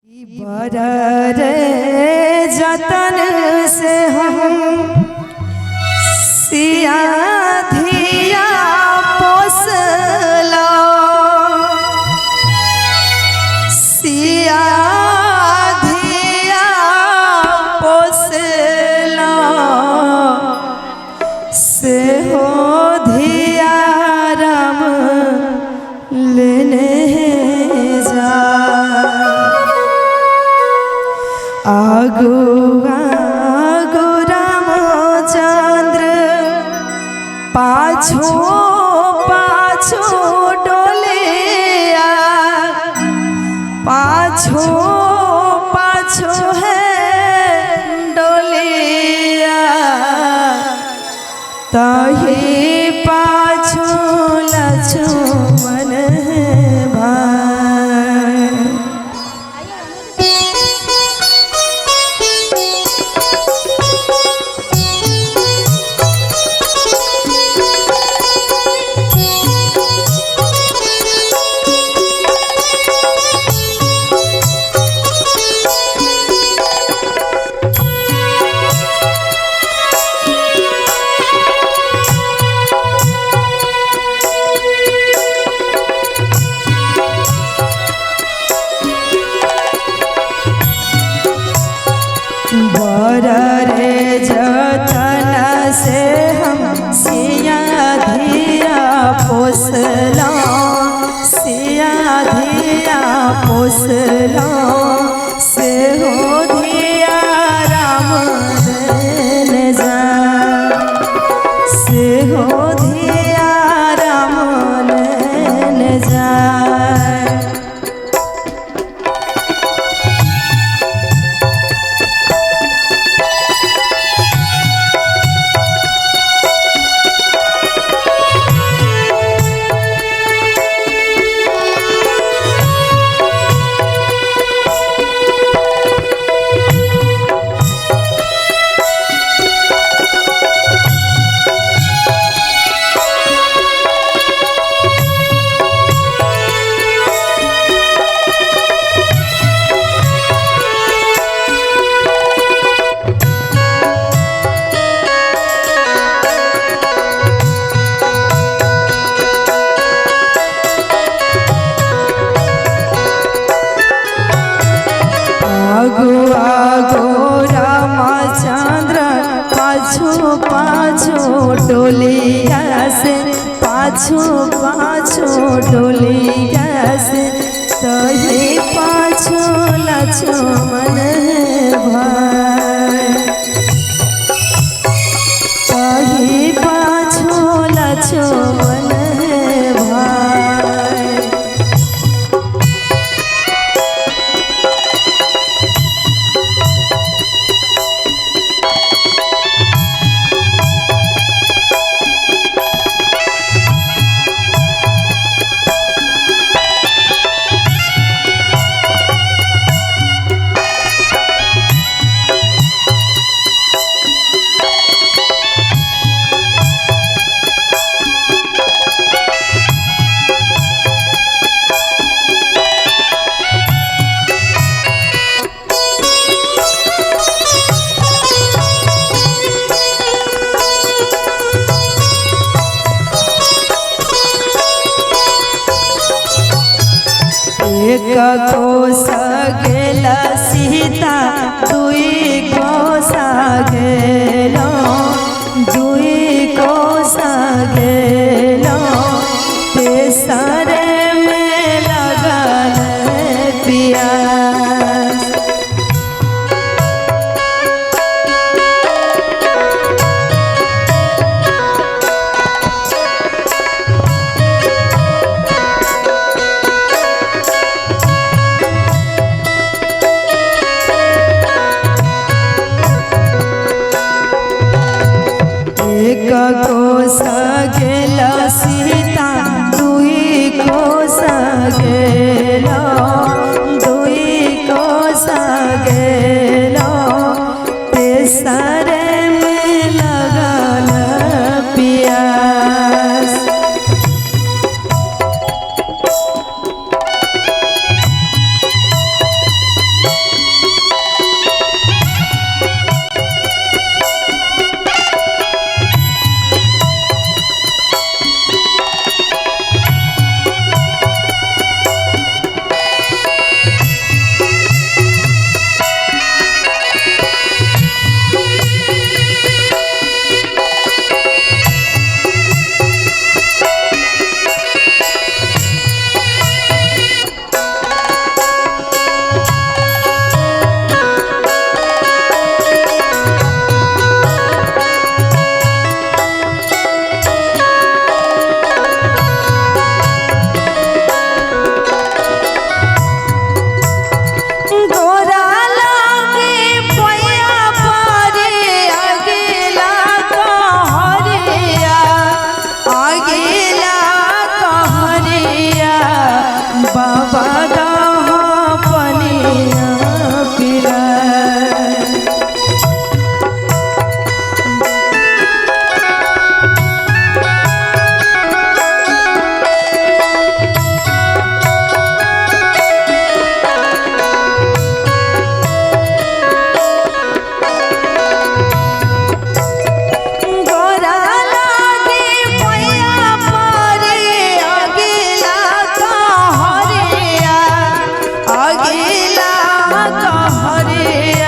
बड़े जतन से हम सिया धिया पोसला, सिया धिया पोसला से हो धिया राम लेने जा। आगो आगो रामचंद्र पाछो पाछो डोलिया, पाछो पाछो है डोलिया, तही पाछो लक्ष्मण भाई। बड़े जतन से हम सिया धिया पोसला, सिया धिया पोसला से हो धिया राम लेने जा, से हो धिया राम लेने जा। आगो आगो रामचंद्र पाछो पाछो डोलिया से, पाछो पाछो डोलिया से, तही पाछो लक्ष्मण भाई, तही पाछो लक्ष्मण भाई। एक कोस गेल सीता, दुई कोस गेलो, दुई कोस गेलो, तेसरे में लगल पियास। एक कोस गेल सीता, दुई कोस गेलो, दुई कोस गेलो, तेसरे में लगल पियास। कहरे